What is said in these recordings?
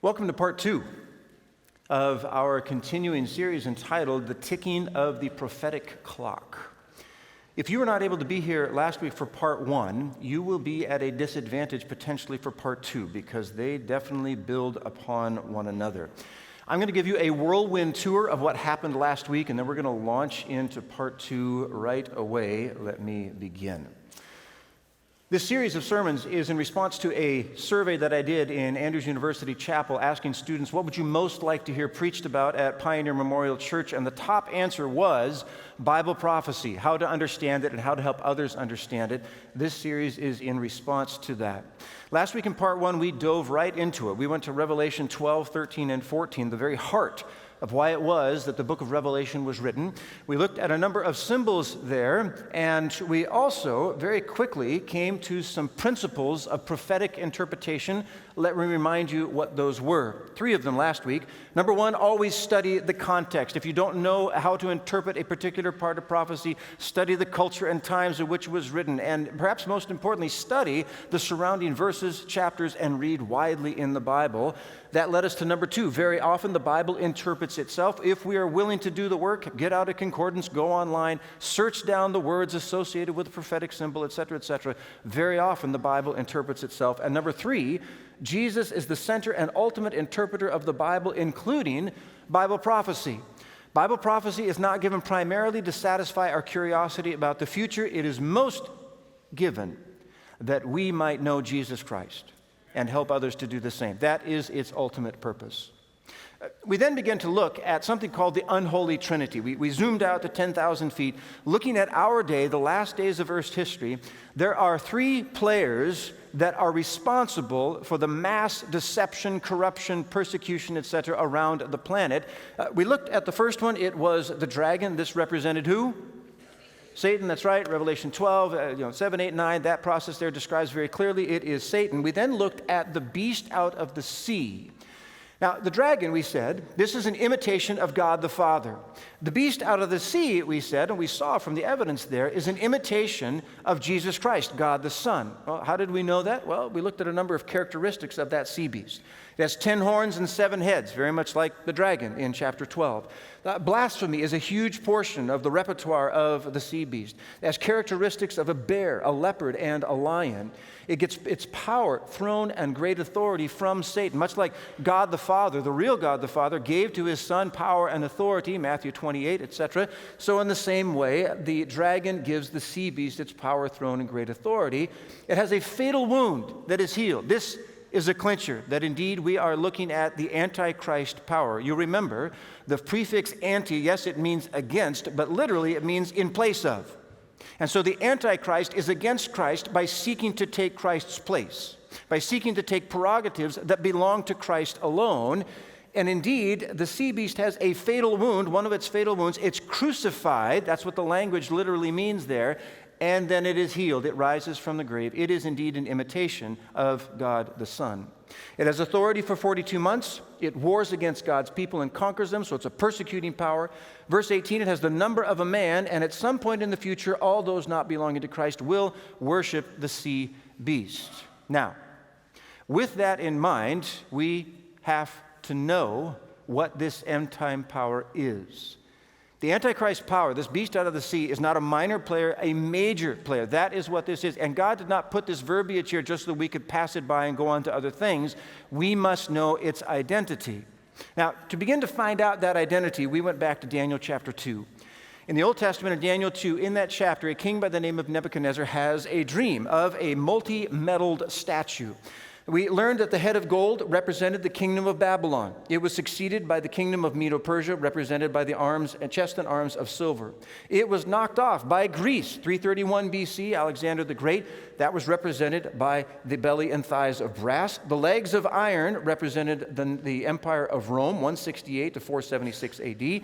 Welcome to part 2 of our continuing series entitled The Ticking of the Prophetic Clock. If you were not able to be here last week for part 1, you will be at a disadvantage potentially for part 2 because they definitely build upon one another. I'm going to give you a whirlwind tour of what happened last week, and then we're going to launch into part 2 right away. Let me begin. This series of sermons is in response to a survey that I did in Andrews University Chapel asking students, what would you most like to hear preached about at Pioneer Memorial Church? And the top answer was Bible prophecy, how to understand it and how to help others understand it. This series is in response to that. Last week in part 1, we dove right into it. We went to Revelation 12, 13, and 14, the very heart of why it was that the book of Revelation was written. We looked at a number of symbols there, and we also very quickly came to some principles of prophetic interpretation. Let me remind you what those were. 3 of them last week. Number 1, always study the context. If you don't know how to interpret a particular part of prophecy, study the culture and times in which it was written, and perhaps most importantly, study the surrounding verses, chapters, and read widely in the Bible. That led us to number 2. Very often the Bible interprets itself. If we are willing to do the work, get out a concordance, go online, search down the words associated with the prophetic symbol, etc., etc. Very often the Bible interprets itself. And number 3, Jesus is the center and ultimate interpreter of the Bible, including Bible prophecy. Bible prophecy is not given primarily to satisfy our curiosity about the future. It is most given that we might know Jesus Christ and help others to do the same. That is its ultimate purpose. We then begin to look at something called the unholy trinity. We zoomed out to 10,000 feet, looking at our day, the last days of Earth's history. There are 3 players that are responsible for the mass deception, corruption, persecution, etc. around the planet. We looked at the first one. It was the dragon. This represented who? Satan, that's right. Revelation 12, 7, 8, 9, that process there describes very clearly it is Satan. We then looked at the beast out of the sea. Now, the dragon, we said, this is an imitation of God the Father. The beast out of the sea, we said, and we saw from the evidence there, is an imitation of Jesus Christ, God the Son. Well, how did we know that? Well, we looked at a number of characteristics of that sea beast. It has 10 horns and 7 heads, very much like the dragon in chapter 12. Blasphemy is a huge portion of the repertoire of the sea beast. It has characteristics of a bear, a leopard, and a lion. It gets its power, throne, and great authority from Satan, much like God the Father, the real God the Father, gave to his Son power and authority, Matthew 28, etc. So in the same way, the dragon gives the sea beast its power, throne, and great authority. It has a fatal wound that is healed. This is a clincher that indeed we are looking at the Antichrist power. You remember the prefix anti, yes, it means against, but literally it means in place of. And so the Antichrist is against Christ by seeking to take Christ's place, by seeking to take prerogatives that belong to Christ alone. And indeed, the sea beast has a fatal wound, one of its fatal wounds. It's crucified, that's what the language literally means there, and then it is healed. It rises from the grave. It is indeed an imitation of God the Son. It has authority for 42 months. It wars against God's people and conquers them, so it's a persecuting power. Verse 18, it has the number of a man, and at some point in the future, all those not belonging to Christ will worship the sea beast. Now, with that in mind, we have to know what this end-time power is. The Antichrist power, this beast out of the sea, is not a minor player, a major player. That is what this is. And God did not put this verbiage here just so that we could pass it by and go on to other things. We must know its identity. Now, to begin to find out that identity, we went back to Daniel chapter 2. In the Old Testament, in Daniel 2, in that chapter, a king by the name of Nebuchadnezzar has a dream of a multi-medaled statue. We learned that the head of gold represented the kingdom of Babylon. It was succeeded by the kingdom of Medo-Persia, represented by the arms and chest and arms of silver. It was knocked off by Greece, 331 BC, Alexander the Great. That was represented by the belly and thighs of brass. The legs of iron represented the empire of Rome, 168 to 476 AD.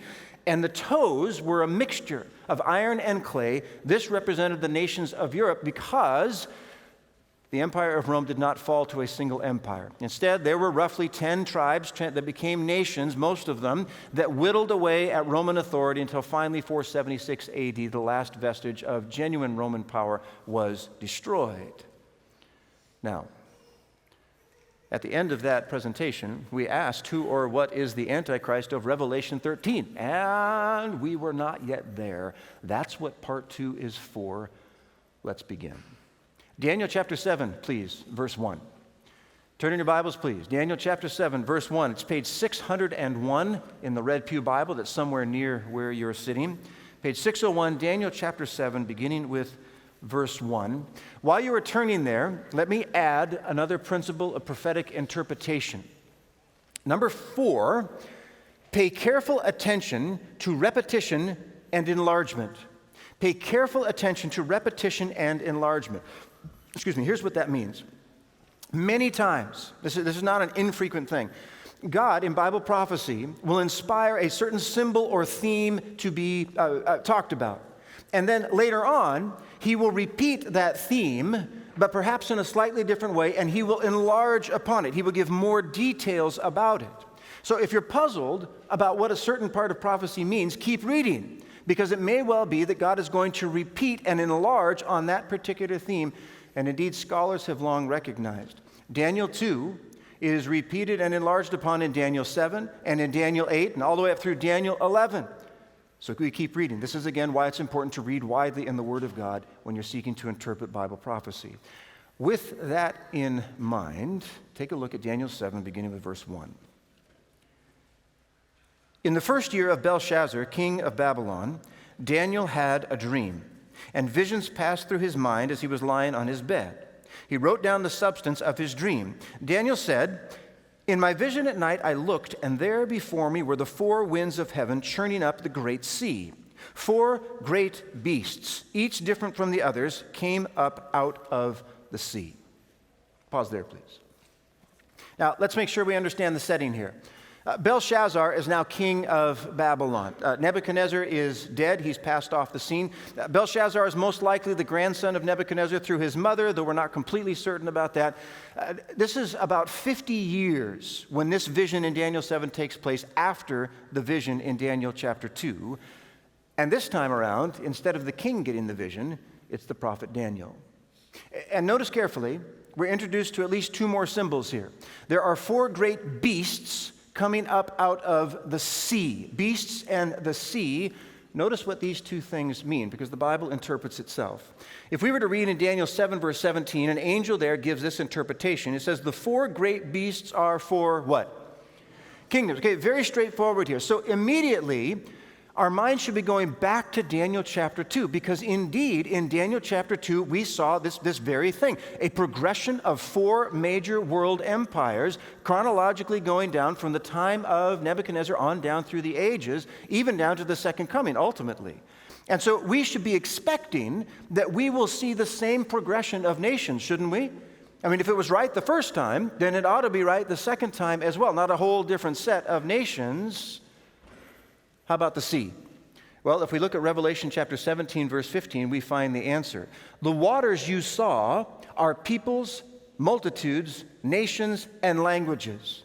And the toes were a mixture of iron and clay. This represented the nations of Europe because the empire of Rome did not fall to a single empire. Instead, there were roughly 10 tribes that became nations, most of them, that whittled away at Roman authority until finally 476 AD, the last vestige of genuine Roman power was destroyed. Now, At the end of that presentation, we asked who or what is the Antichrist of Revelation 13, and we were not yet there. That's what part 2 is for. Let's begin. Daniel chapter 7, please, verse 1. Turn in your Bibles, please. Daniel chapter 7, verse 1. It's page 601 in the Red Pew Bible that's somewhere near where you're sitting. Page 601, Daniel chapter 7, beginning with verse 1. While you are turning there, let me add another principle of prophetic interpretation. Number 4, pay careful attention to repetition and enlargement. Pay careful attention to repetition and enlargement. Here's what that means. Many times, this is not an infrequent thing, God in Bible prophecy will inspire a certain symbol or theme to be talked about. And then later on, he will repeat that theme, but perhaps in a slightly different way, and he will enlarge upon it. He will give more details about it. So if you're puzzled about what a certain part of prophecy means, keep reading, because it may well be that God is going to repeat and enlarge on that particular theme. And indeed, scholars have long recognized. Daniel 2 is repeated and enlarged upon in Daniel 7 and in Daniel 8 and all the way up through Daniel 11. So we keep reading. This is, again, why it's important to read widely in the Word of God when you're seeking to interpret Bible prophecy. With that in mind, take a look at Daniel 7, beginning with verse 1. In the first year of Belshazzar, king of Babylon, Daniel had a dream, and visions passed through his mind as he was lying on his bed. He wrote down the substance of his dream. Daniel said, "In my vision at night I looked, and there before me were the 4 winds of heaven churning up the great sea. 4 great beasts, each different from the others, came up out of the sea." Pause there, please. Now, let's make sure we understand the setting here. Belshazzar is now king of Babylon. Nebuchadnezzar is dead. He's passed off the scene. Belshazzar is most likely the grandson of Nebuchadnezzar through his mother, though we're not completely certain about that. This is about 50 years when this vision in Daniel 7 takes place after the vision in Daniel chapter 2. And this time around, instead of the king getting the vision, it's the prophet Daniel. And notice carefully, we're introduced to at least 2 more symbols here. There are 4 great beasts coming up out of the sea. Beasts and the sea. Notice what these 2 things mean, because the Bible interprets itself. If we were to read in Daniel 7, verse 17, an angel there gives this interpretation. It says, the 4 great beasts are for what? Kingdoms. Okay, very straightforward here. So immediately, our mind should be going back to Daniel chapter 2, because indeed, in Daniel chapter 2, we saw this very thing, a progression of 4 major world empires, chronologically going down from the time of Nebuchadnezzar on down through the ages, even down to the second coming, ultimately. And so we should be expecting that we will see the same progression of nations, shouldn't we? I mean, if it was right the first time, then it ought to be right the second time as well, not a whole different set of nations. How about the sea? Well, if we look at Revelation chapter 17, verse 15, we find the answer. The waters you saw are peoples, multitudes, nations, and languages.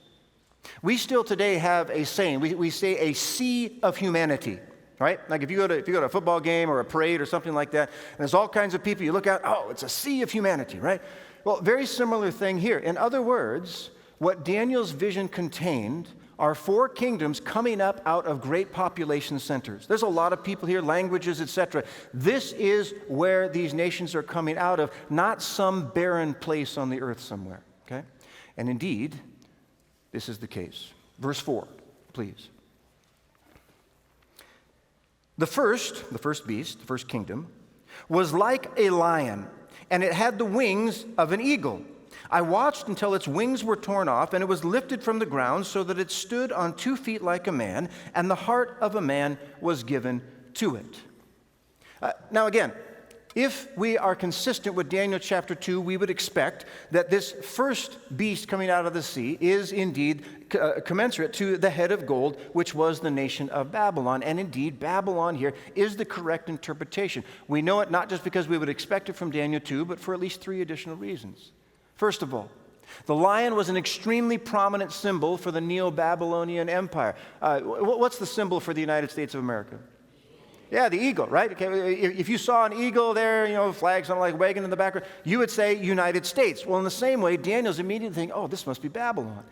We still today have a saying. We say a sea of humanity, right? Like if you go to a football game or a parade or something like that, and there's all kinds of people, you look out, oh, it's a sea of humanity, right? Well, very similar thing here. In other words, what Daniel's vision contained are 4 kingdoms coming up out of great population centers. There's a lot of people here, languages, etc. This is where these nations are coming out of, not some barren place on the earth somewhere, okay? And indeed, this is the case. Verse 4, please. The first beast, the first kingdom, was like a lion, and it had the wings of an eagle. I watched until its wings were torn off, and it was lifted from the ground so that it stood on 2 feet like a man, and the heart of a man was given to it. Now again, if we are consistent with Daniel chapter 2, we would expect that this first beast coming out of the sea is indeed commensurate to the head of gold, which was the nation of Babylon. And indeed, Babylon here is the correct interpretation. We know it not just because we would expect it from Daniel 2, but for at least 3 additional reasons. First of all, the lion was an extremely prominent symbol for the Neo-Babylonian Empire. What's the symbol for the United States of America? Yeah, the eagle, right? Okay, if you saw an eagle there, flags on like wagon in the background, you would say United States. Well, in the same way, Daniel's immediately thinking, oh, this must be Babylon.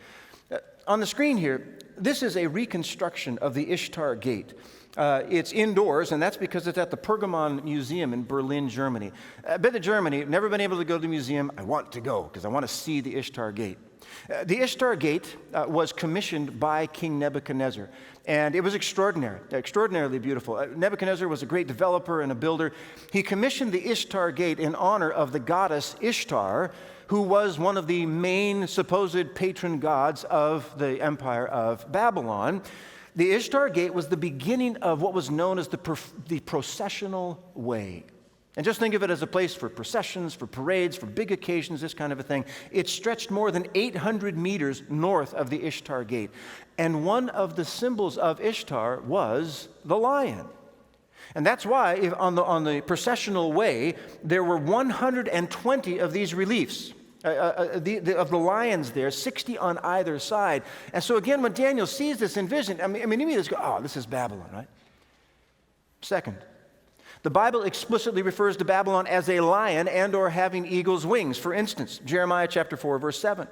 On the screen here, this is a reconstruction of the Ishtar Gate. It's indoors, and that's because it's at the Pergamon Museum in Berlin, Germany. I've been to Germany, never been able to go to the museum. I want to go because I want to see the Ishtar Gate. The Ishtar Gate was commissioned by King Nebuchadnezzar, and it was extraordinarily beautiful. Nebuchadnezzar was a great developer and a builder. He commissioned the Ishtar Gate in honor of the goddess Ishtar, who was one of the main supposed patron gods of the empire of Babylon. The Ishtar Gate was the beginning of what was known as the processional way. And just think of it as a place for processions, for parades, for big occasions, this kind of a thing. It stretched more than 800 meters north of the Ishtar Gate. And one of the symbols of Ishtar was the lion. And that's why on the processional way, there were 120 of these reliefs of the lions there, 60 on either side. And so again, when Daniel sees this in vision, I mean, immediately go, oh, this is Babylon, right? Second, the Bible explicitly refers to Babylon as a lion and or having eagle's wings. For instance, Jeremiah chapter 4, verse 7.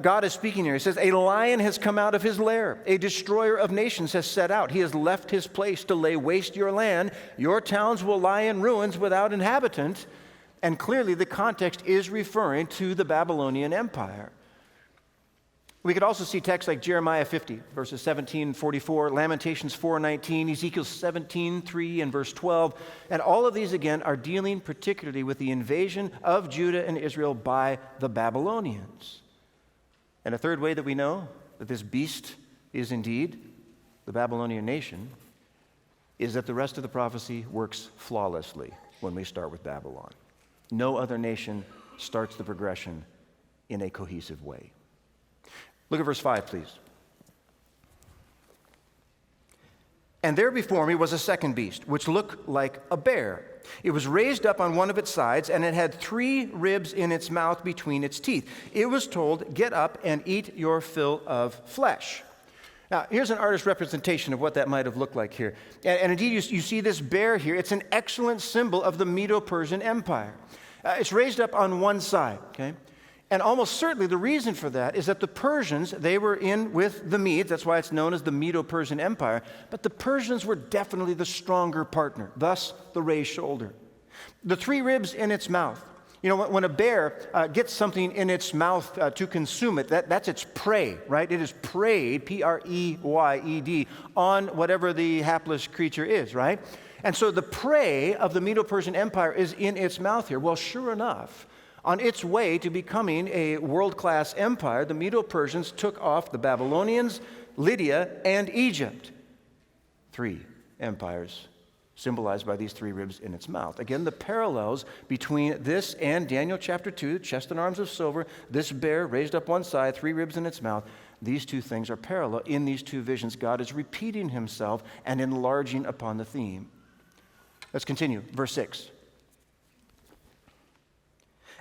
God is speaking here. He says, a lion has come out of his lair. A destroyer of nations has set out. He has left his place to lay waste your land. Your towns will lie in ruins without inhabitant. And clearly the context is referring to the Babylonian Empire. We could also see texts like Jeremiah 50, verses 17 and 44, Lamentations 4:19, Ezekiel 17:3 and verse 12. And all of these, again, are dealing particularly with the invasion of Judah and Israel by the Babylonians. And a third way that we know that this beast is indeed the Babylonian nation is that the rest of the prophecy works flawlessly when we start with Babylon. No other nation starts the progression in a cohesive way. Look at verse 5, please. And there before me was a second beast, which looked like a bear. It was raised up on one of its sides, and it had 3 ribs in its mouth between its teeth. It was told, get up and eat your fill of flesh. Now, here's an artist's representation of what that might have looked like here. And indeed, you see this bear here. It's an excellent symbol of the Medo-Persian Empire. It's raised up on one side, okay? And almost certainly the reason for that is that the Persians, they were in with the Medes. That's why it's known as the Medo-Persian Empire. But the Persians were definitely the stronger partner, thus the raised shoulder. The 3 ribs in its mouth. When a bear gets something in its mouth to consume it, that's its prey, right? It is preyed, P-R-E-Y-E-D, on whatever the hapless creature is, right? And so the prey of the Medo-Persian Empire is in its mouth here. Well, sure enough, on its way to becoming a world-class empire, the Medo-Persians took off the Babylonians, Lydia, and Egypt. 3 empires symbolized by these 3 ribs in its mouth. Again, the parallels between this and Daniel chapter 2, chest and arms of silver, this bear raised up one side, 3 ribs in its mouth. These 2 things are parallel. In these 2 visions, God is repeating himself and enlarging upon the theme. Let's continue. Verse 6.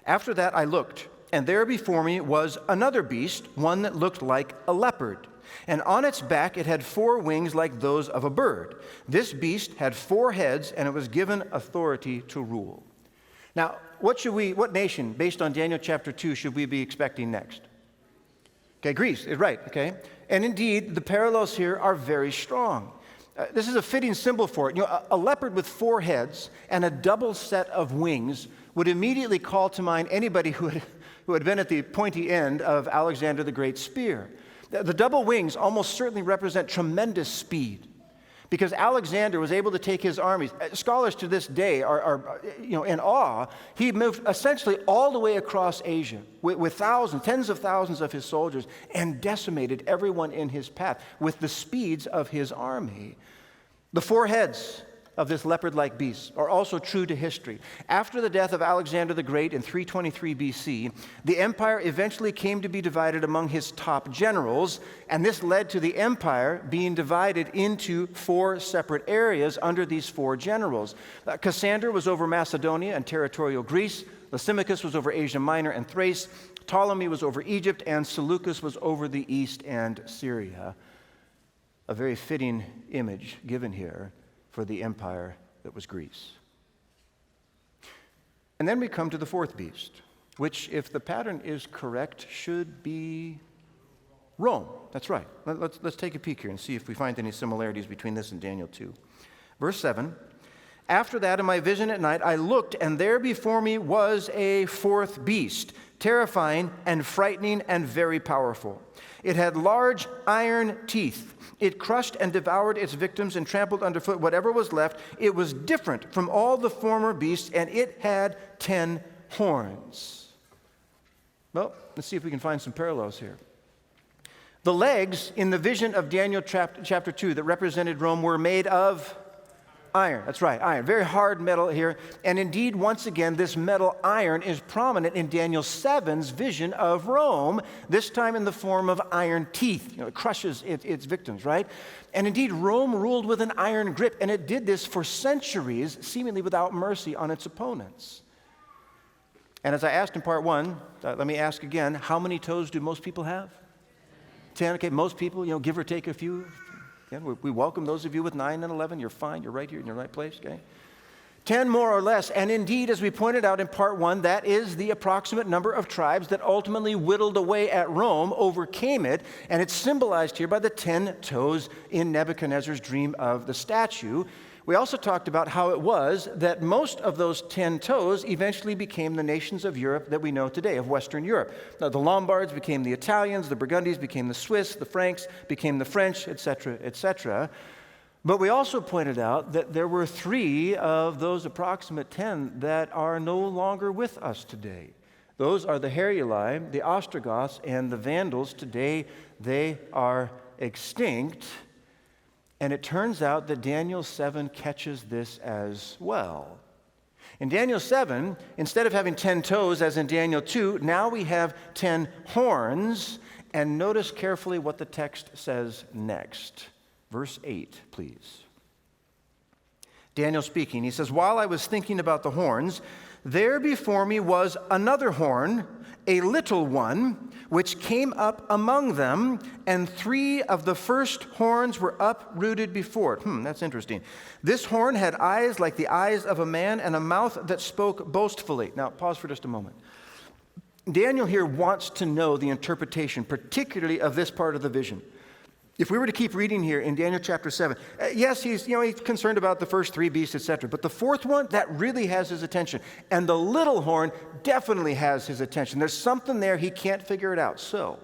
After that I looked, and there before me was another beast, one that looked like a leopard. And on its back it had 4 wings like those of a bird. This beast had 4 heads, and it was given authority to rule. Now, what nation, based on Daniel chapter 2, should we be expecting next? Okay, Greece is right, okay? And indeed, the parallels here are very strong. This is a fitting symbol for it. A leopard with 4 heads and a double set of wings would immediately call to mind anybody who had been at the pointy end of Alexander the Great's spear. The double wings almost certainly represent tremendous speed because Alexander was able to take his armies. Scholars to this day are in awe. He moved essentially all the way across Asia with thousands, tens of thousands of his soldiers and decimated everyone in his path with the speeds of his army. The 4 heads of this leopard-like beast are also true to history. After the death of Alexander the Great in 323 BC, the empire eventually came to be divided among his top generals, and this led to the empire being divided into 4 separate areas under these 4 generals. Cassander was over Macedonia and territorial Greece, Lysimachus was over Asia Minor and Thrace, Ptolemy was over Egypt, and Seleucus was over the east and Syria. A very fitting image given here for for the empire that was Greece. And then we come to the fourth beast, which, if the pattern is correct, should be Rome. That's right. Let's take a peek here and see if we find any similarities between this and Daniel 2. Verse 7, after that in my vision at night I looked, and there before me was a fourth beast, terrifying and frightening and very powerful. It had large iron teeth. It crushed and devoured its victims and trampled underfoot whatever was left. It was different from all the former beasts, and it had 10 horns. Well, let's see if we can find some parallels here. The legs in the vision of Daniel chapter 2 that represented Rome were made of iron. That's right, iron. Very hard metal here. And indeed, once again, this metal iron is prominent in Daniel 7's vision of Rome, this time in the form of iron teeth. It crushes its victims, right? And indeed, Rome ruled with an iron grip, and it did this for centuries, seemingly without mercy on its opponents. And as I asked in part 1, let me ask again, how many toes do most people have? 10. Okay, most people, give or take a few. Again, we welcome those of you with 9 and 11. You're fine. You're right here in your right place, okay? 10 more or less. And indeed, as we pointed out in part 1, that is the approximate number of tribes that ultimately whittled away at Rome, overcame it, and it's symbolized here by the 10 toes in Nebuchadnezzar's dream of the statue. We also talked about how it was that most of those 10 toes eventually became the nations of Europe that we know today, of Western Europe. Now, the Lombards became the Italians, the Burgundies became the Swiss, the Franks became the French, etc., etc. But we also pointed out that there were 3 of those approximate 10 that are no longer with us today. Those are the Heruli, the Ostrogoths, and the Vandals. Today, they are extinct. And it turns out that Daniel 7 catches this as well. In Daniel 7, instead of having 10 toes, as in Daniel 2, now we have 10 horns. And notice carefully what the text says next. Verse 8, please. Daniel speaking, he says, while I was thinking about the horns, there before me was another horn, a little one, which came up among them, and 3 of the first horns were uprooted before it. That's interesting. This horn had eyes like the eyes of a man and a mouth that spoke boastfully. Now, pause for just a moment. Daniel here wants to know the interpretation, particularly of this part of the vision. If we were to keep reading here in Daniel chapter 7, yes, he's concerned about the first 3 beasts, etc. But the fourth one, that really has his attention. And the little horn definitely has his attention. There's something there, he can't figure it out. So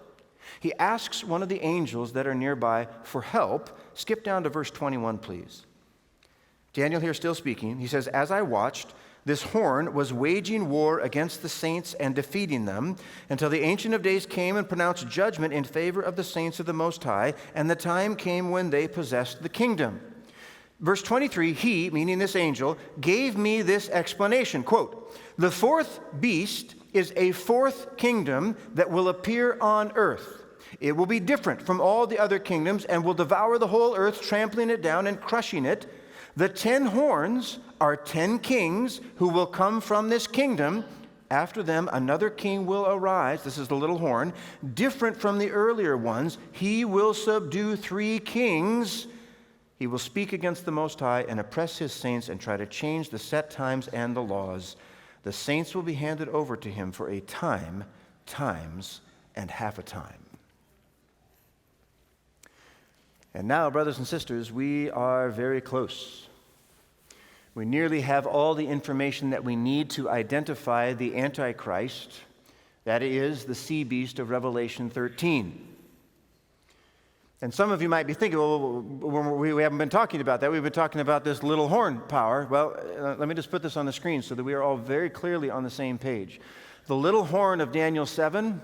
he asks one of the angels that are nearby for help. Skip down to verse 21, please. Daniel here still speaking. He says, as I watched, this horn was waging war against the saints and defeating them until the Ancient of Days came and pronounced judgment in favor of the saints of the Most High, and the time came when they possessed the kingdom. Verse 23, he, meaning this angel, gave me this explanation, quote, the fourth beast is a fourth kingdom that will appear on earth. It will be different from all the other kingdoms and will devour the whole earth, trampling it down and crushing it. The 10 horns are 10 kings who will come from this kingdom. After them, another king will arise. This is the little horn. Different from the earlier ones, he will subdue 3 kings. He will speak against the Most High and oppress his saints and try to change the set times and the laws. The saints will be handed over to him for a time, times, and half a time. And now, brothers and sisters, we are very close. We nearly have all the information that we need to identify the Antichrist, that is, the sea beast of Revelation 13. And some of you might be thinking, well, we haven't been talking about that. We've been talking about this little horn power. Well, let me just put this on the screen so that we are all very clearly on the same page. The little horn of Daniel 7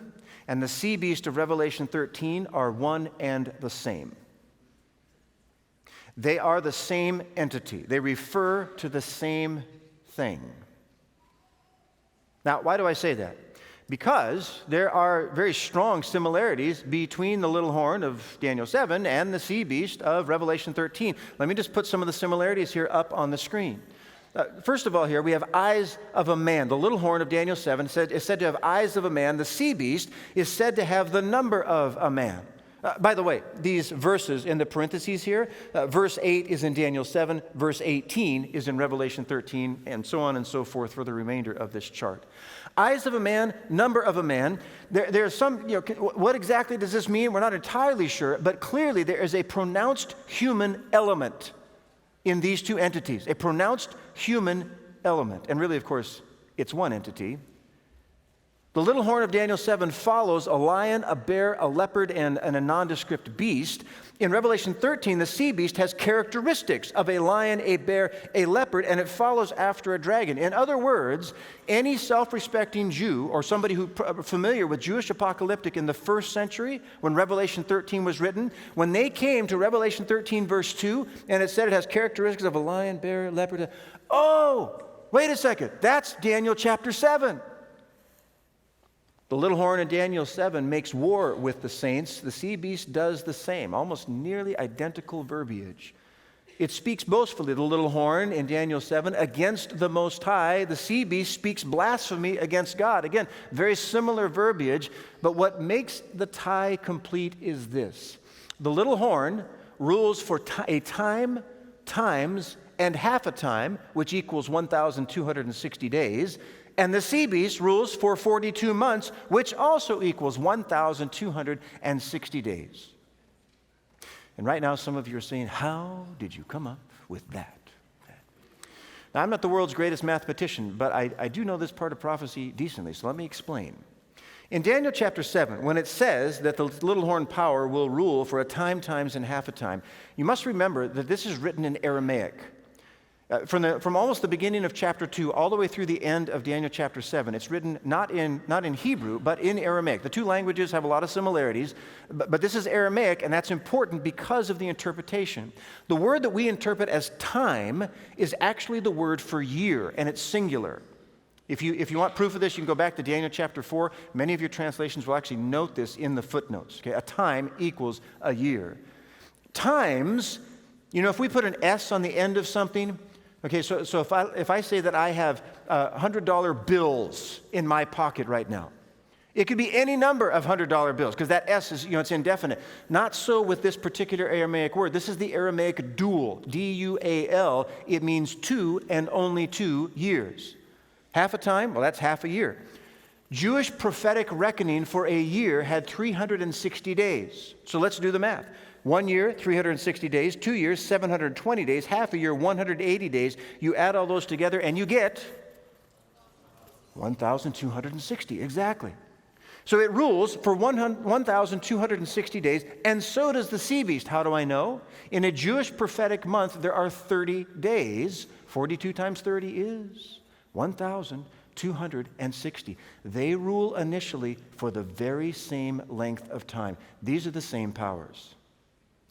and the sea beast of Revelation 13 are one and the same. They are the same entity. They refer to the same thing. Now, why do I say that? Because there are very strong similarities between the little horn of Daniel 7 and the sea beast of Revelation 13. Let me just put some of the similarities here up on the screen. First of all, here we have eyes of a man. The little horn of Daniel 7 is said to have eyes of a man. The sea beast is said to have the number of a man. By the way, these verses in the parentheses here, verse 8 is in Daniel 7, verse 18 is in Revelation 13, and so on and so forth for the remainder of this chart. Eyes of a man, number of a man. There's some, what exactly does this mean? We're not entirely sure, but clearly there is a pronounced human element in these two entities, a pronounced human element. And really, of course, it's one entity. The little horn of Daniel 7 follows a lion, a bear, a leopard, and a nondescript beast. In Revelation 13, the sea beast has characteristics of a lion, a bear, a leopard, and it follows after a dragon. In other words, any self-respecting Jew or somebody who familiar with Jewish apocalyptic in the first century, when Revelation 13 was written, when they came to Revelation 13, verse 2, and it said it has characteristics of a lion, bear, leopard, oh, wait a second, that's Daniel chapter 7. The little horn in Daniel 7 makes war with the saints. The sea beast does the same, almost nearly identical verbiage. It speaks boastfully, the little horn in Daniel 7, against the Most High. The sea beast speaks blasphemy against God. Again, very similar verbiage, but what makes the tie complete is this. The little horn rules for a time, times, and half a time, which equals 1,260 days. And the sea beast rules for 42 months, which also equals 1,260 days. And right now, some of you are saying, how did you come up with that? Now, I'm not the world's greatest mathematician, but I do know this part of prophecy decently, so let me explain. In Daniel chapter 7, when it says that the little horn power will rule for a time, times, and half a time, you must remember that this is written in Aramaic. From almost the beginning of chapter 2 all the way through the end of Daniel chapter 7, it's written not in Hebrew, but in Aramaic. The two languages have a lot of similarities, but this is Aramaic, and that's important because of the interpretation. The word that we interpret as time is actually the word for year, and it's singular. If you want proof of this, you can go back to Daniel chapter 4. Many of your translations will actually note this in the footnotes. Okay? A time equals a year. Times, if we put an S on the end of something, okay, so if I say that I have $100 bills in my pocket right now, it could be any number of $100 bills because that S is, it's indefinite. Not so with this particular Aramaic word. This is the Aramaic dual, D-U-A-L. It means 2 and only 2 years. Half a time, well, that's half a year. Jewish prophetic reckoning for a year had 360 days. So let's do the math. 1 year, 360 days. 2 years, 720 days. Half a year, 180 days. You add all those together and you get 1,260, exactly. So it rules for 1,260 days, and so does the sea beast. How do I know? In a Jewish prophetic month, there are 30 days. 42 times 30 is 1,260. They rule initially for the very same length of time. These are the same powers.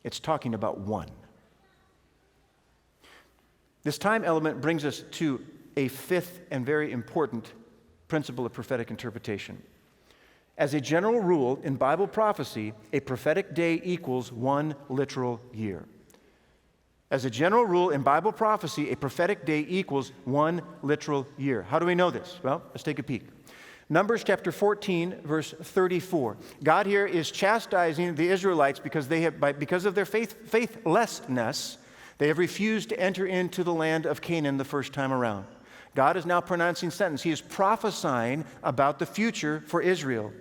It's talking about one. This time element brings us to a fifth and very important principle of prophetic interpretation. As a general rule, in Bible prophecy, a prophetic day equals 1 literal year. As a general rule, in Bible prophecy, a prophetic day equals 1 literal year. How do we know this? Well, let's take a peek. Numbers chapter 14, verse 34. God here is chastising the Israelites because of their faithlessness, they have refused to enter into the land of Canaan the first time around. God is now pronouncing sentence. He is prophesying about the future for Israel.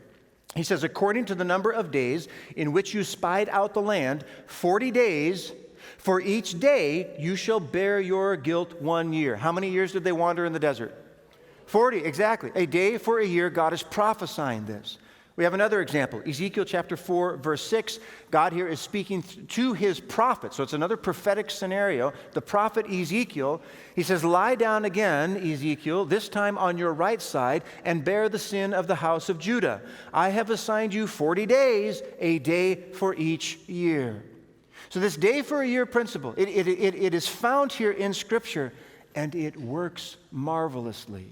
He says, according to the number of days in which you spied out the land, 40 days, for each day you shall bear your guilt 1 year. How many years did they wander in the desert? 40, exactly. A day for a year, God is prophesying this. We have another example. Ezekiel chapter 4, verse 6. God here is speaking to his prophet. So it's another prophetic scenario. The prophet Ezekiel, he says, lie down again, Ezekiel, this time on your right side, and bear the sin of the house of Judah. I have assigned you 40 days, a day for each year. So this day for a year principle, it is found here in Scripture, and it works marvelously.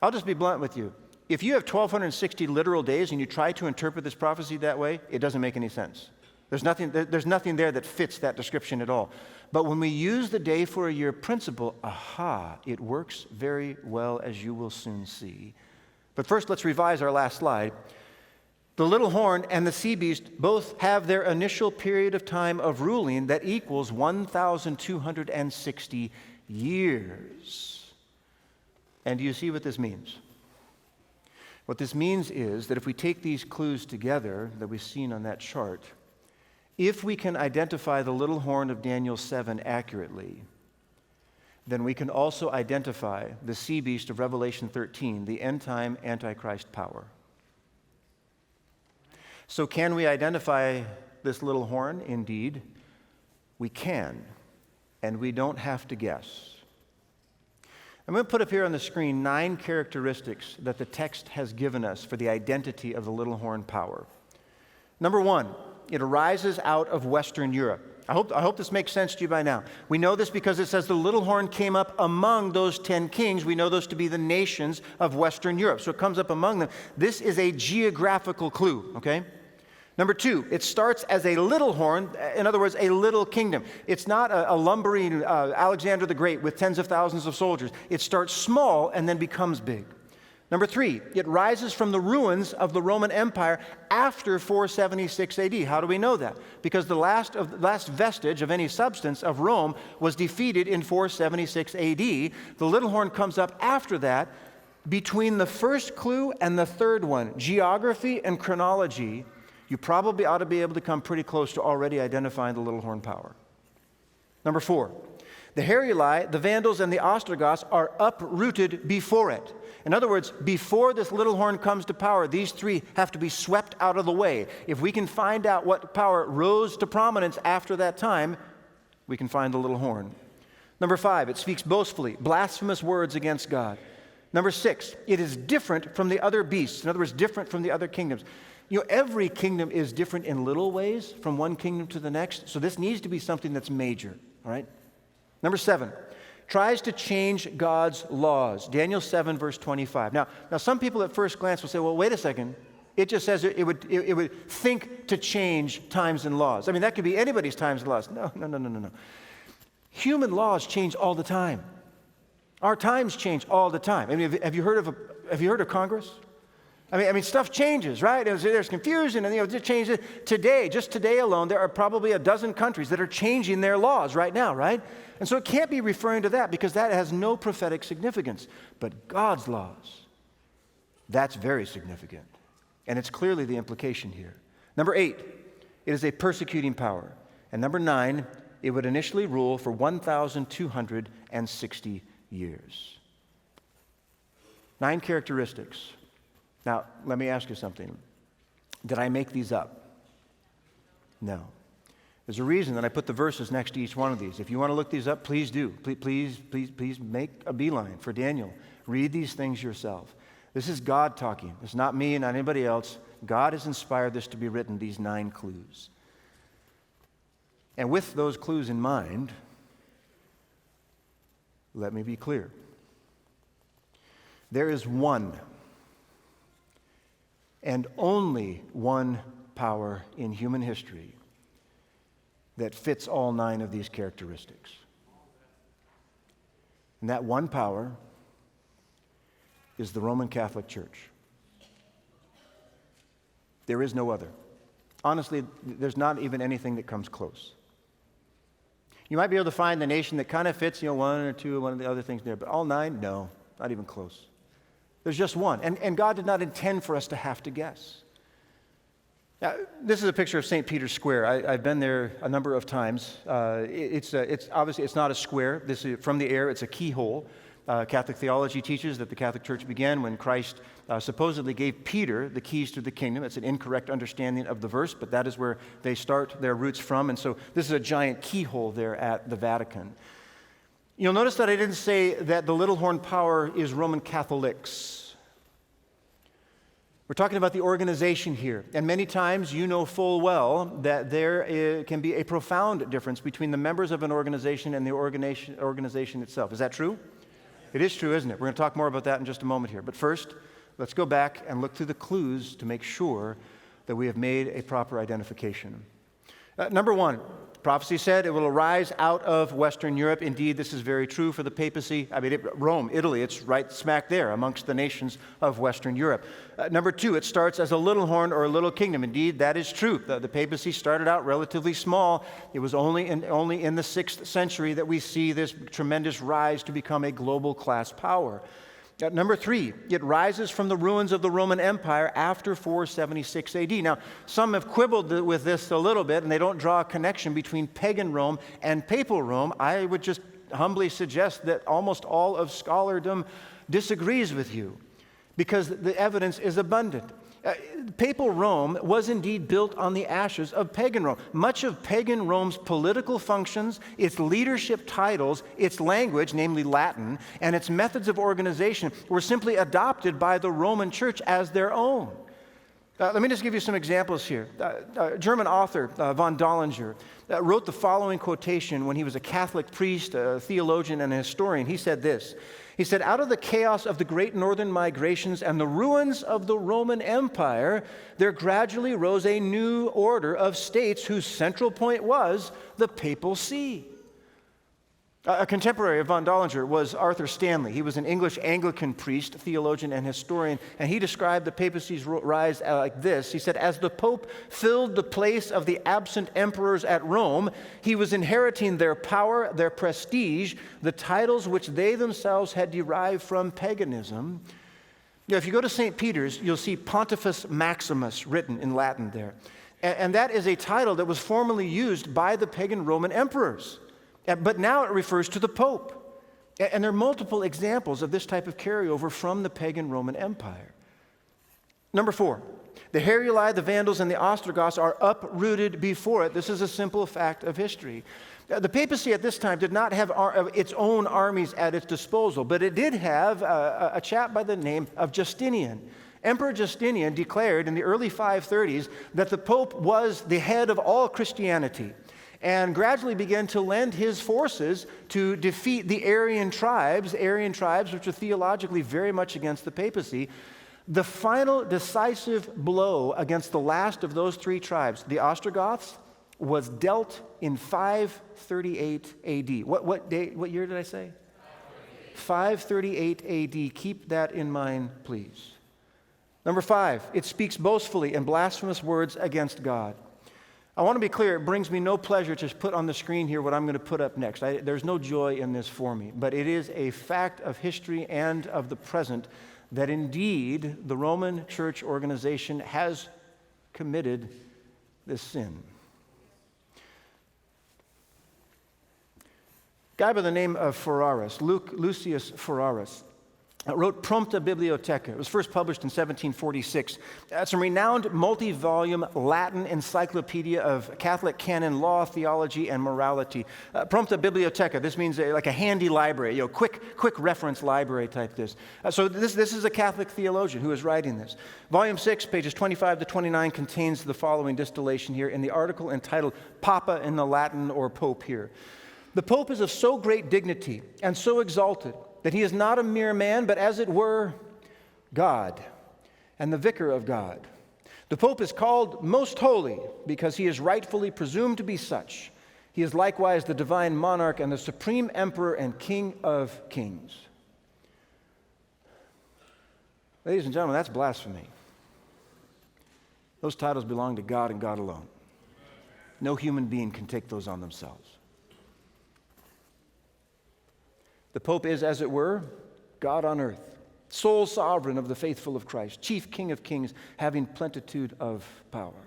I'll just be blunt with you. If you have 1,260 literal days and you try to interpret this prophecy that way, it doesn't make any sense. There's nothing there that fits that description at all. But when we use the day for a year principle, it works very well, as you will soon see. But first, let's revise our last slide. The little horn and the sea beast both have their initial period of time of ruling that equals 1,260 years. And do you see what this means? What this means is that if we take these clues together that we've seen on that chart, if we can identify the little horn of Daniel 7 accurately, then we can also identify the sea beast of Revelation 13, the end-time Antichrist power. So can we identify this little horn? Indeed, we can, and we don't have to guess. I'm going to put up here on the screen 9 characteristics that the text has given us for the identity of the little horn power. Number 1, it arises out of Western Europe. I hope this makes sense to you by now. We know this because it says the little horn came up among those 10 kings. We know those to be the nations of Western Europe. So it comes up among them. This is a geographical clue, okay? Number 2, it starts as a little horn, in other words, a little kingdom. It's not a lumbering Alexander the Great with tens of thousands of soldiers. It starts small and then becomes big. Number 3, it rises from the ruins of the Roman Empire after 476 AD. How do we know that? Because the last vestige of any substance of Rome was defeated in 476 AD. The little horn comes up after that. Between the first clue and the third one, geography and chronology, you probably ought to be able to come pretty close to already identifying the little horn power. Number 4, the Heruli, the Vandals, and the Ostrogoths are uprooted before it. In other words, before this little horn comes to power, these 3 have to be swept out of the way. If we can find out what power rose to prominence after that time, we can find the little horn. Number 5, it speaks boastfully, blasphemous words against God. Number 6, it is different from the other beasts. In other words, different from the other kingdoms. You know, every kingdom is different in little ways from one kingdom to the next, so this needs to be something that's major, all right? Number 7, tries to change God's laws. Daniel 7, verse 25. Now some people at first glance will say, well, wait a second. It just says it would think to change times and laws. I mean, that could be anybody's times and laws. No. Human laws change all the time. Our times change all the time. I mean, have you heard of Congress? I mean, stuff changes, right? There's confusion, and it changes. Just today alone, there are probably a dozen countries that are changing their laws right now, right? And so it can't be referring to that because that has no prophetic significance. But God's laws, that's very significant. And it's clearly the implication here. Number 8, it is a persecuting power. And number 9, it would initially rule for 1,260 years. 9 characteristics. Now, let me ask you something. Did I make these up? No. There's a reason that I put the verses next to each one of these. If you want to look these up, please do. Please make a beeline for Daniel. Read these things yourself. This is God talking. It's not me and not anybody else. God has inspired this to be written, these 9 clues. And with those clues in mind, let me be clear. There is one and only one power in human history that fits all 9 of these characteristics. And that one power is the Roman Catholic Church. There is no other. Honestly, there's not even anything that comes close. You might be able to find the nation that kind of fits, one or two, one of the other things there, but all 9, no, not even close. There's just one. And God did not intend for us to have to guess. Now, this is a picture of St. Peter's Square. I've been there a number of times. It's obviously, it's not a square. This is, from the air, it's a keyhole. Catholic theology teaches that the Catholic Church began when Christ supposedly gave Peter the keys to the kingdom. It's an incorrect understanding of the verse, but that is where they start their roots from. And so this is a giant keyhole there at the Vatican. You'll notice that I didn't say that the little horn power is Roman Catholics. We're talking about the organization here. And many times you know full well that there can be a profound difference between the members of an organization and the organization itself. Is that true? It is true, isn't it? We're going to talk more about that in just a moment here. But first, let's go back and look through the clues to make sure that we have made a proper identification. Number 1, Prophecy said it will arise out of Western Europe. Indeed, this is very true for the papacy. Rome, Italy, it's right smack there amongst the nations of Western Europe. Number two, it starts as a little horn or a little kingdom. Indeed, that is true. The papacy started out relatively small. It was only in the 6th century that we see this tremendous rise to become a global class power. Number three, it rises from the ruins of the Roman Empire after 476 AD. Now, some have quibbled with this a little bit, and they don't draw a connection between pagan Rome and papal Rome. I would just humbly suggest that almost all of scholardom disagrees with you, because the evidence is abundant. Papal Rome was indeed built on the ashes of pagan Rome. Much of pagan Rome's political functions, its leadership titles, its language, namely Latin, and its methods of organization were simply adopted by the Roman Church as their own. Let me just give you some examples here. German author von Dollinger wrote the following quotation when he was a Catholic priest, a theologian, and a historian. He said this. He said, "Out of the chaos of the great northern migrations and the ruins of the Roman Empire, there gradually rose a new order of states whose central point was the papal see." A contemporary of von Dollinger was Arthur Stanley. He was an English Anglican priest, theologian, and historian, and he described the papacy's rise like this. He said, "As the Pope filled the place of the absent emperors at Rome, he was inheriting their power, their prestige, the titles which they themselves had derived from paganism." You know, if you go to St. Peter's, you'll see Pontifex Maximus written in Latin there. And that is a title that was formerly used by the pagan Roman emperors. But now it refers to the Pope. And there are multiple examples of this type of carryover from the pagan Roman Empire. Number four, the Heruli, the Vandals, and the Ostrogoths are uprooted before it. This is a simple fact of history. The papacy at this time did not have its own armies at its disposal, but it did have a chap by the name of Justinian. Emperor Justinian declared in the early 530s that the Pope was the head of all Christianity, and gradually began to lend his forces to defeat the Arian tribes which are theologically very much against the papacy. The final decisive blow against the last of those three tribes, the Ostrogoths, was dealt in 538 AD. What year did I say? 538 AD. Keep that in mind, please. Number five, it speaks boastfully and blasphemous words against God. I want to be clear, it brings me no pleasure to put on the screen here what I'm going to put up next. There's no joy in this for me, but it is a fact of history and of the present that indeed the Roman Church organization has committed this sin. A guy by the name of Ferraris, Lucius Ferraris, wrote Prompta Bibliotheca. It was first published in 1746. It's a renowned multi-volume Latin encyclopedia of Catholic canon law, theology, and morality. Prompta Bibliotheca, this means like a handy library, quick reference library type this. So this is a Catholic theologian who is writing this. Volume 6, pages 25 to 29, contains the following distillation here in the article entitled Papa in the Latin, or Pope here. "The Pope is of so great dignity and so exalted that he is not a mere man, but as it were, God, and the vicar of God. The Pope is called most holy because he is rightfully presumed to be such. He is likewise the divine monarch and the supreme emperor and king of kings." Ladies and gentlemen, that's blasphemy. Those titles belong to God and God alone. No human being can take those on themselves. The Pope is, as it were, God on earth, sole sovereign of the faithful of Christ, chief king of kings, having plenitude of power.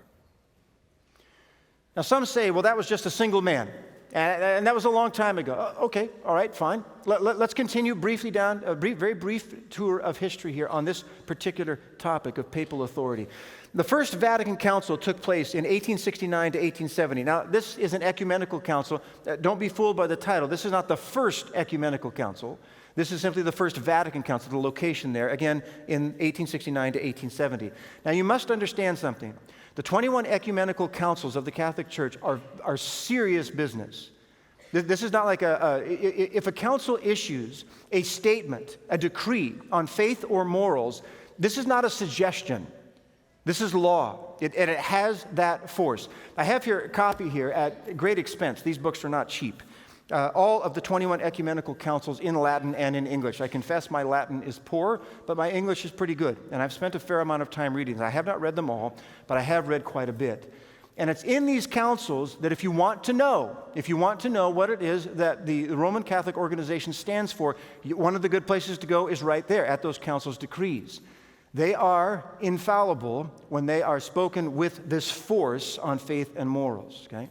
Now, some say, well, that was just a single man, and that was a long time ago. Okay, all right, fine. Let's continue briefly down, a very brief tour of history here on this particular topic of papal authority. The First Vatican Council took place in 1869 to 1870. Now, this is an ecumenical council. Don't be fooled by the title. This is not the first ecumenical council. This is simply the First Vatican Council, the location there, again, in 1869 to 1870. Now, you must understand something. The 21 ecumenical councils of the Catholic Church are serious business. This is not like if a council issues a statement, a decree on faith or morals, this is not a suggestion. This is law. And it has that force. I have here a copy here at great expense. These books are not cheap. All of the 21 ecumenical councils in Latin and in English. I confess my Latin is poor, but my English is pretty good. And I've spent a fair amount of time reading them. I have not read them all, but I have read quite a bit. And it's in these councils that if you want to know what it is that the Roman Catholic organization stands for, one of the good places to go is right there at those councils' decrees. They are infallible when they are spoken with this force on faith and morals, okay?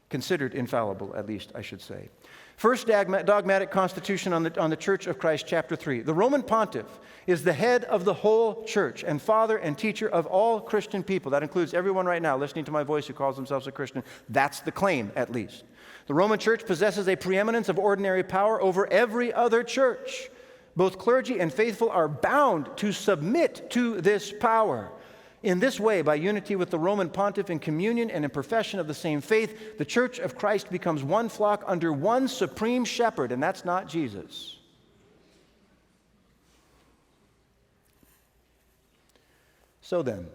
Considered infallible, at least, I should say. First dogmatic constitution on the Church of Christ, chapter 3. The Roman pontiff is the head of the whole church and father and teacher of all Christian people. That includes everyone right now listening to my voice who calls themselves a Christian. That's the claim, at least. The Roman church possesses a preeminence of ordinary power over every other church. Both clergy and faithful are bound to submit to this power. In this way, by unity with the Roman pontiff in communion and in profession of the same faith, the Church of Christ becomes one flock under one supreme shepherd, and that's not Jesus. So then,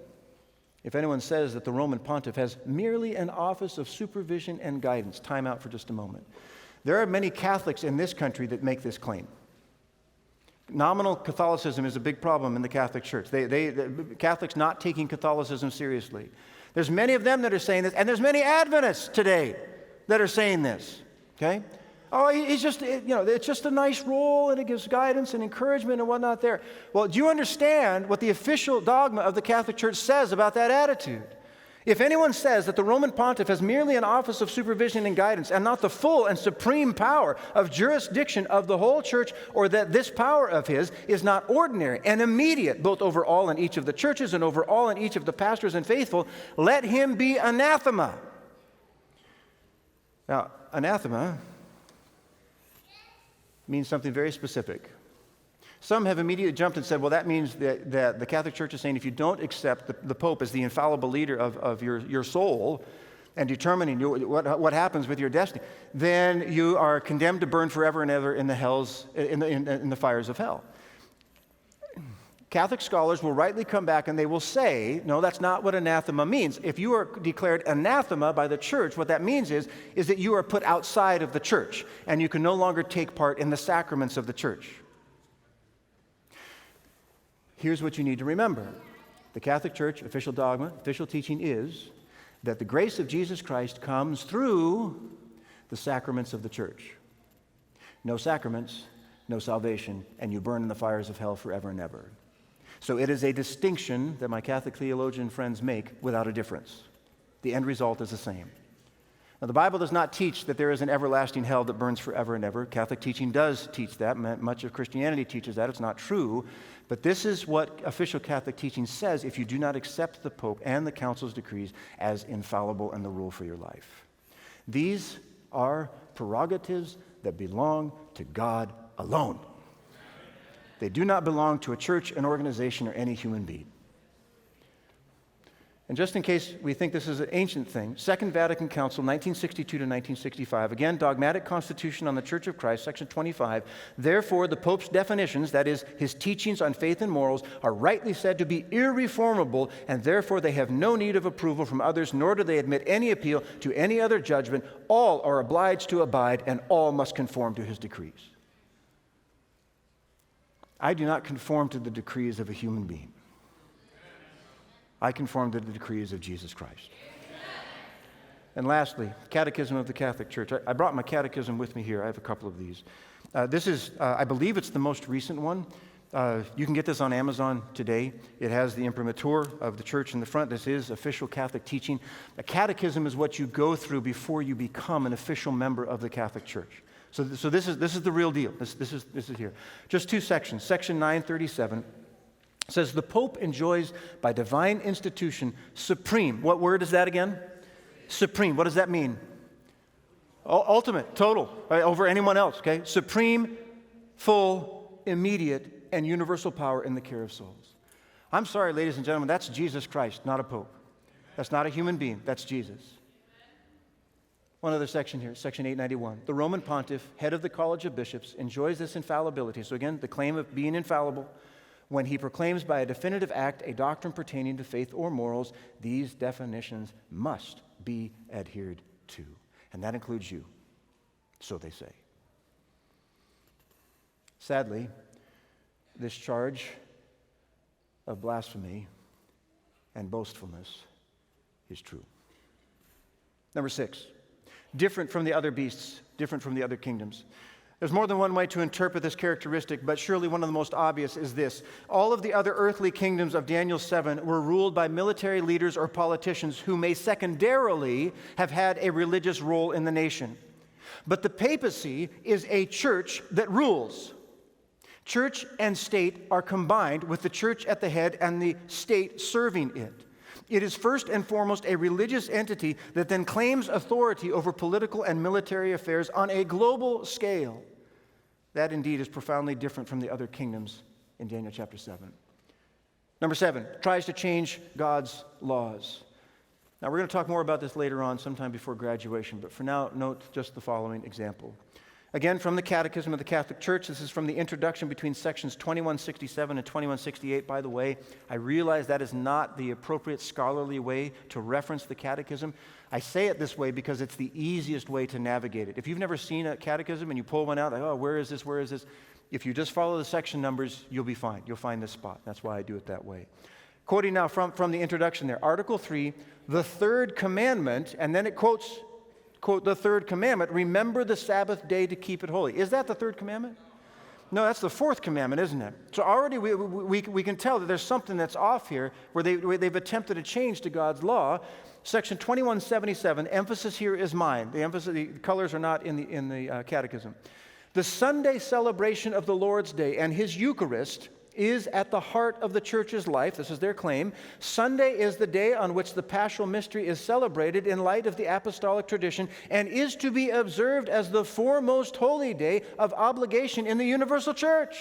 if anyone says that the Roman pontiff has merely an office of supervision and guidance, time out for just a moment. There are many Catholics in this country that make this claim. Nominal Catholicism is a big problem in the Catholic Church. The Catholics not taking Catholicism seriously. There's many of them that are saying this, and there's many Adventists today that are saying this, okay? Oh, he's just, it's just a nice role, and it gives guidance and encouragement and whatnot there. Well, do you understand what the official dogma of the Catholic Church says about that attitude? If anyone says that the Roman pontiff has merely an office of supervision and guidance and not the full and supreme power of jurisdiction of the whole church, or that this power of his is not ordinary and immediate, both over all and each of the churches and over all and each of the pastors and faithful, let him be anathema. Now, anathema means something very specific. Some have immediately jumped and said, well, that means that the Catholic Church is saying if you don't accept the Pope as the infallible leader of your soul and determining what happens with your destiny, then you are condemned to burn forever and ever in the fires of hell. Catholic scholars will rightly come back and they will say, no, that's not what anathema means. If you are declared anathema by the church, what that means is that you are put outside of the church and you can no longer take part in the sacraments of the church. Here's what you need to remember. The Catholic Church official dogma, official teaching is that the grace of Jesus Christ comes through the sacraments of the church. No sacraments, no salvation, and you burn in the fires of hell forever and ever. So it is a distinction that my Catholic theologian friends make without a difference. The end result is the same. Now, the Bible does not teach that there is an everlasting hell that burns forever and ever. Catholic teaching does teach that. Much of Christianity teaches that. It's not true. But this is what official Catholic teaching says if you do not accept the Pope and the Council's decrees as infallible and the rule for your life. These are prerogatives that belong to God alone. They do not belong to a church, an organization, or any human being. And just in case we think this is an ancient thing, Second Vatican Council, 1962 to 1965, again, Dogmatic Constitution on the Church of Christ, section 25, therefore the Pope's definitions, that is, his teachings on faith and morals, are rightly said to be irreformable, and therefore they have no need of approval from others, nor do they admit any appeal to any other judgment. All are obliged to abide, and all must conform to his decrees. I do not conform to the decrees of a human being. I conform to the decrees of Jesus Christ. And lastly, Catechism of the Catholic Church. I brought my catechism with me here. I have a couple of these. This is, I believe it's the most recent one. You can get this on Amazon today. It has the imprimatur of the church in the front. This is official Catholic teaching. A catechism is what you go through before you become an official member of the Catholic Church. So this is the real deal. This is here. Just two sections. Section 937. Says the Pope enjoys by divine institution supreme. What word is that again? Supreme. What does that mean? Ultimate, total, right, over anyone else, okay? Supreme, full, immediate, and universal power in the care of souls. I'm sorry, ladies and gentlemen, that's Jesus Christ, not a pope. That's not a human being, that's Jesus. One other section here, section 891. The Roman pontiff, head of the College of Bishops, enjoys this infallibility. So again, the claim of being infallible when he proclaims by a definitive act a doctrine pertaining to faith or morals, these definitions must be adhered to. And that includes you, so they say. Sadly, this charge of blasphemy and boastfulness is true. Number 6, different from the other beasts, different from the other kingdoms. There's more than one way to interpret this characteristic, but surely one of the most obvious is this. All of the other earthly kingdoms of Daniel 7 were ruled by military leaders or politicians who may secondarily have had a religious role in the nation. But the papacy is a church that rules. Church and state are combined, with the church at the head and the state serving it. It is first and foremost a religious entity that then claims authority over political and military affairs on a global scale. That indeed is profoundly different from the other kingdoms in Daniel chapter 7. Number 7, tries to change God's laws. Now we're going to talk more about this later on, sometime before graduation, but for now, note just the following example. Again, from the Catechism of the Catholic Church, this is from the introduction between sections 2167 and 2168. By the way, I realize that is not the appropriate scholarly way to reference the Catechism. I say it this way because it's the easiest way to navigate it. If you've never seen a catechism and you pull one out, like, oh, where is this, where is this? If you just follow the section numbers, you'll be fine. You'll find this spot. That's why I do it that way. Quoting now from the introduction there, Article 3, the third commandment, and then it quotes, quote, the third commandment, remember the Sabbath day to keep it holy. Is that the third commandment? No, that's the fourth commandment, isn't it? So already we can tell that there's something that's off here where they've attempted a change to God's law. Section 2177, emphasis here is mine. The colors are not in the Catechism. The Sunday celebration of the Lord's Day and His Eucharist is at the heart of the church's life. This is their claim. Sunday is the day on which the Paschal Mystery is celebrated in light of the apostolic tradition and is to be observed as the foremost holy day of obligation in the universal church.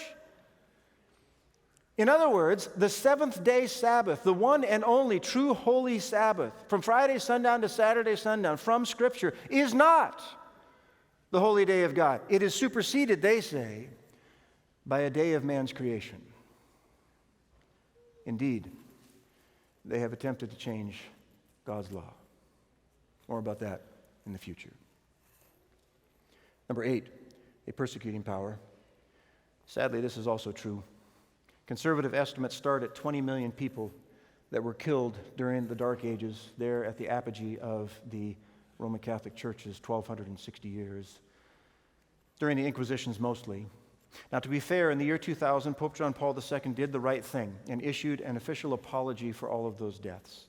In other words, the seventh-day Sabbath, the one and only true holy Sabbath, from Friday sundown to Saturday sundown, from Scripture, is not the holy day of God. It is superseded, they say, by a day of man's creation. Indeed, they have attempted to change God's law. More about that in the future. Number 8, a persecuting power. Sadly, this is also true. Conservative estimates start at 20 million people that were killed during the Dark Ages, there at the apogee of the Roman Catholic Church's 1,260 years, during the Inquisitions mostly. Now, to be fair, in the year 2000, Pope John Paul II did the right thing and issued an official apology for all of those deaths.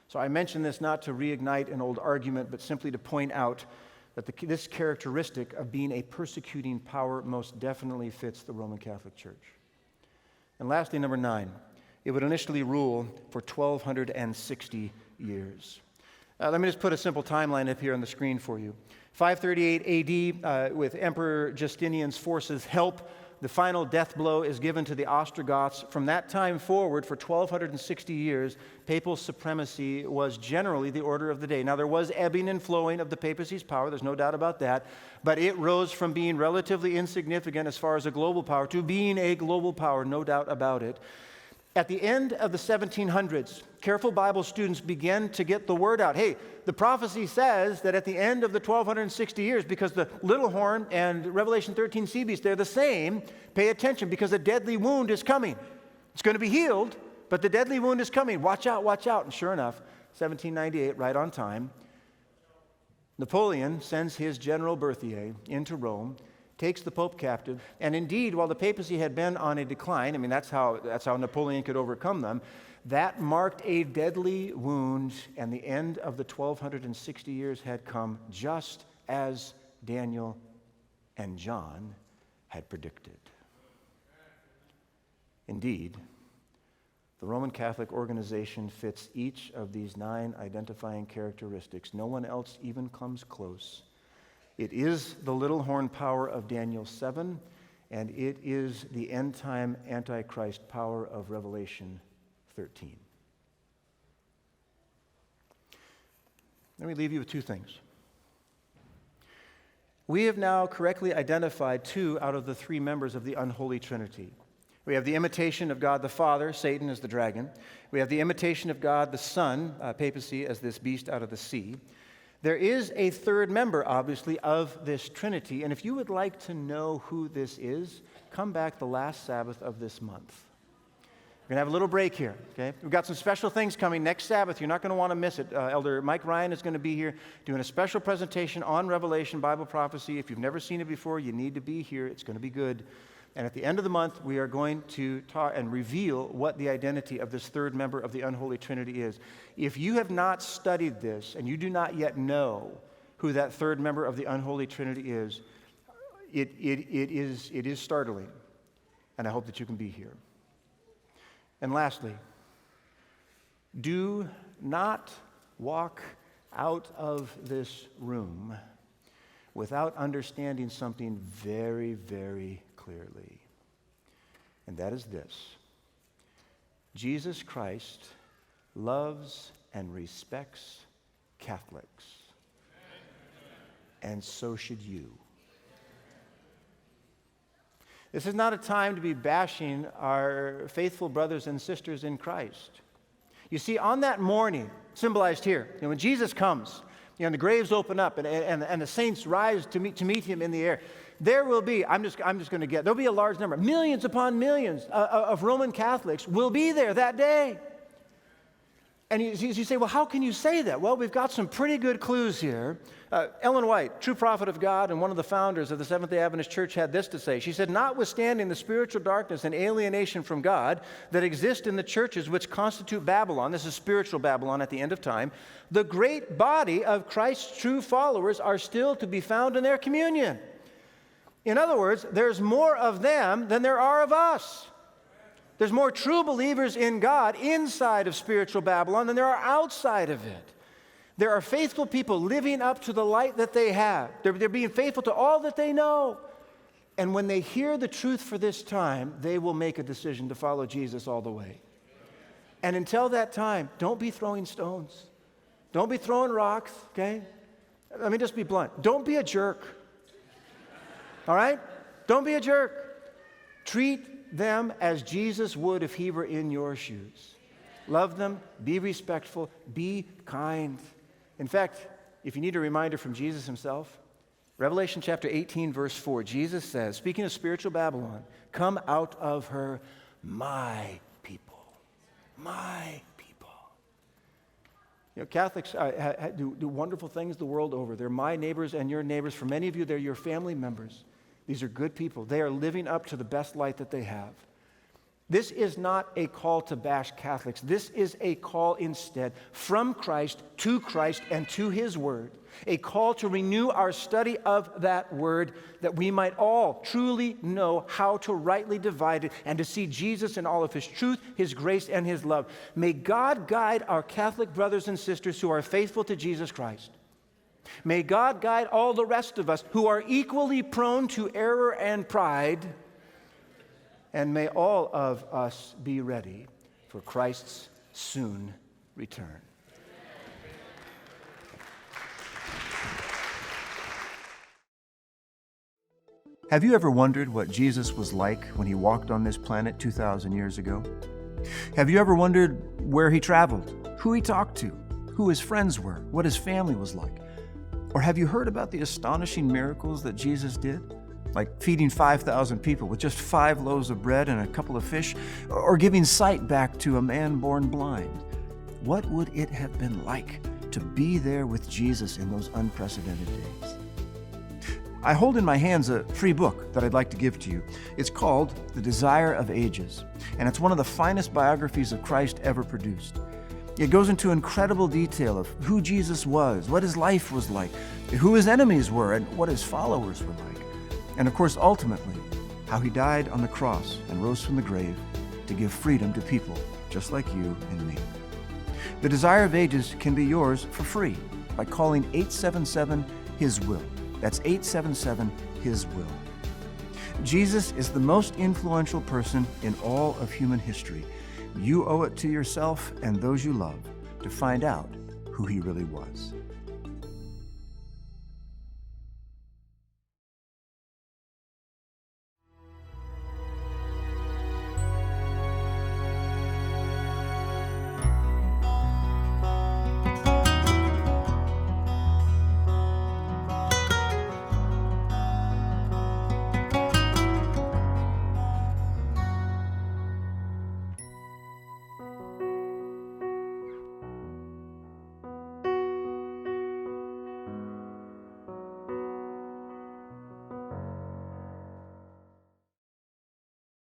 So I mention this not to reignite an old argument, but simply to point out that this characteristic of being a persecuting power most definitely fits the Roman Catholic Church. And lastly, number 9, it would initially rule for 1,260 years. Let me just put a simple timeline up here on the screen for you. 538 AD, with Emperor Justinian's forces' help, the final death blow is given to the Ostrogoths. From that time forward, for 1,260 years, papal supremacy was generally the order of the day. Now, there was ebbing and flowing of the papacy's power, there's no doubt about that, but it rose from being relatively insignificant as far as a global power to being a global power, no doubt about it. At the end of the 1700s, careful Bible students began to get the word out. Hey, the prophecy says that at the end of the 1,260 years, because the little horn and Revelation 13 sea beast, they're the same, pay attention because a deadly wound is coming. It's going to be healed, but the deadly wound is coming. Watch out, watch out. And sure enough, 1798, right on time, Napoleon sends his General Berthier into Rome, takes the Pope captive, and indeed, while the papacy had been on a decline, I mean, that's how Napoleon could overcome them, that marked a deadly wound, and the end of the 1,260 years had come just as Daniel and John had predicted. Indeed, the Roman Catholic organization fits each of these 9 identifying characteristics. No one else even comes close. It is the little horn power of Daniel 7, and it is the end-time Antichrist power of Revelation 13. Let me leave you with 2 things. We have now correctly identified 2 out of the 3 members of the unholy trinity. We have the imitation of God the Father, Satan as the dragon. We have the imitation of God the Son, papacy, as this beast out of the sea. There is a third member, obviously, of this Trinity. And if you would like to know who this is, come back the last Sabbath of this month. We're going to have a little break here, okay? We've got some special things coming next Sabbath. You're not going to want to miss it. Elder Mike Ryan is going to be here doing a special presentation on Revelation, Bible prophecy. If you've never seen it before, you need to be here. It's going to be good. And at the end of the month, we are going to talk and reveal what the identity of this third member of the unholy Trinity is. If you have not studied this and you do not yet know who that third member of the unholy Trinity is, it is startling. And I hope that you can be here. And lastly, do not walk out of this room without understanding something very, very clearly. And that is this: Jesus Christ loves and respects Catholics. And so should you. This is not a time to be bashing our faithful brothers and sisters in Christ. You see, on that morning, symbolized here, when Jesus comes, and the graves open up and the saints rise to meet him in the air, there will be, there'll be a large number, millions upon millions of Roman Catholics will be there that day. And you say, well, how can you say that? Well, we've got some pretty good clues here. Ellen White, true prophet of God and one of the founders of the Seventh-day Adventist Church, had this to say. She said, notwithstanding the spiritual darkness and alienation from God that exist in the churches which constitute Babylon, this is spiritual Babylon at the end of time, the great body of Christ's true followers are still to be found in their communion. In other words, there's more of them than there are of us. There's more true believers in God inside of spiritual Babylon than there are outside of it. There are faithful people living up to the light that they have. They're being faithful to all that they know. And when they hear the truth for this time, they will make a decision to follow Jesus all the way. And until that time, don't be throwing stones. Don't be throwing rocks, okay? Let me just be blunt. Don't be a jerk. All right? Don't be a jerk. Treat them as Jesus would if he were in your shoes. Love them, be respectful, be kind. In fact, if you need a reminder from Jesus himself, Revelation chapter 18, verse 4, Jesus says, speaking of spiritual Babylon, come out of her, my people. My people. You know, Catholics do wonderful things the world over. They're my neighbors and your neighbors. For many of you, they're your family members. These are good people. They are living up to the best light that they have. This is not a call to bash Catholics. This is a call instead from Christ, and to his word. A call to renew our study of that word that we might all truly know how to rightly divide it and to see Jesus in all of his truth, his grace, and his love. May God guide our Catholic brothers and sisters who are faithful to Jesus Christ. May God guide all the rest of us who are equally prone to error and pride. And may all of us be ready for Christ's soon return. Have you ever wondered what Jesus was like when he walked on this planet 2,000 years ago? Have you ever wondered where he traveled, who he talked to, who his friends were, what his family was like? Or have you heard about the astonishing miracles that Jesus did? Like feeding 5,000 people with just 5 loaves of bread and a couple of fish, or giving sight back to a man born blind. What would it have been like to be there with Jesus in those unprecedented days? I hold in my hands a free book that I'd like to give to you. It's called The Desire of Ages, and it's one of the finest biographies of Christ ever produced. It goes into incredible detail of who Jesus was, what his life was like, who his enemies were, and what his followers were like. And of course, ultimately, how he died on the cross and rose from the grave to give freedom to people just like you and me. The Desire of Ages can be yours for free by calling 877-HIS-WILL. That's 877-HIS-WILL. Jesus is the most influential person in all of human history. You owe it to yourself and those you love to find out who he really was.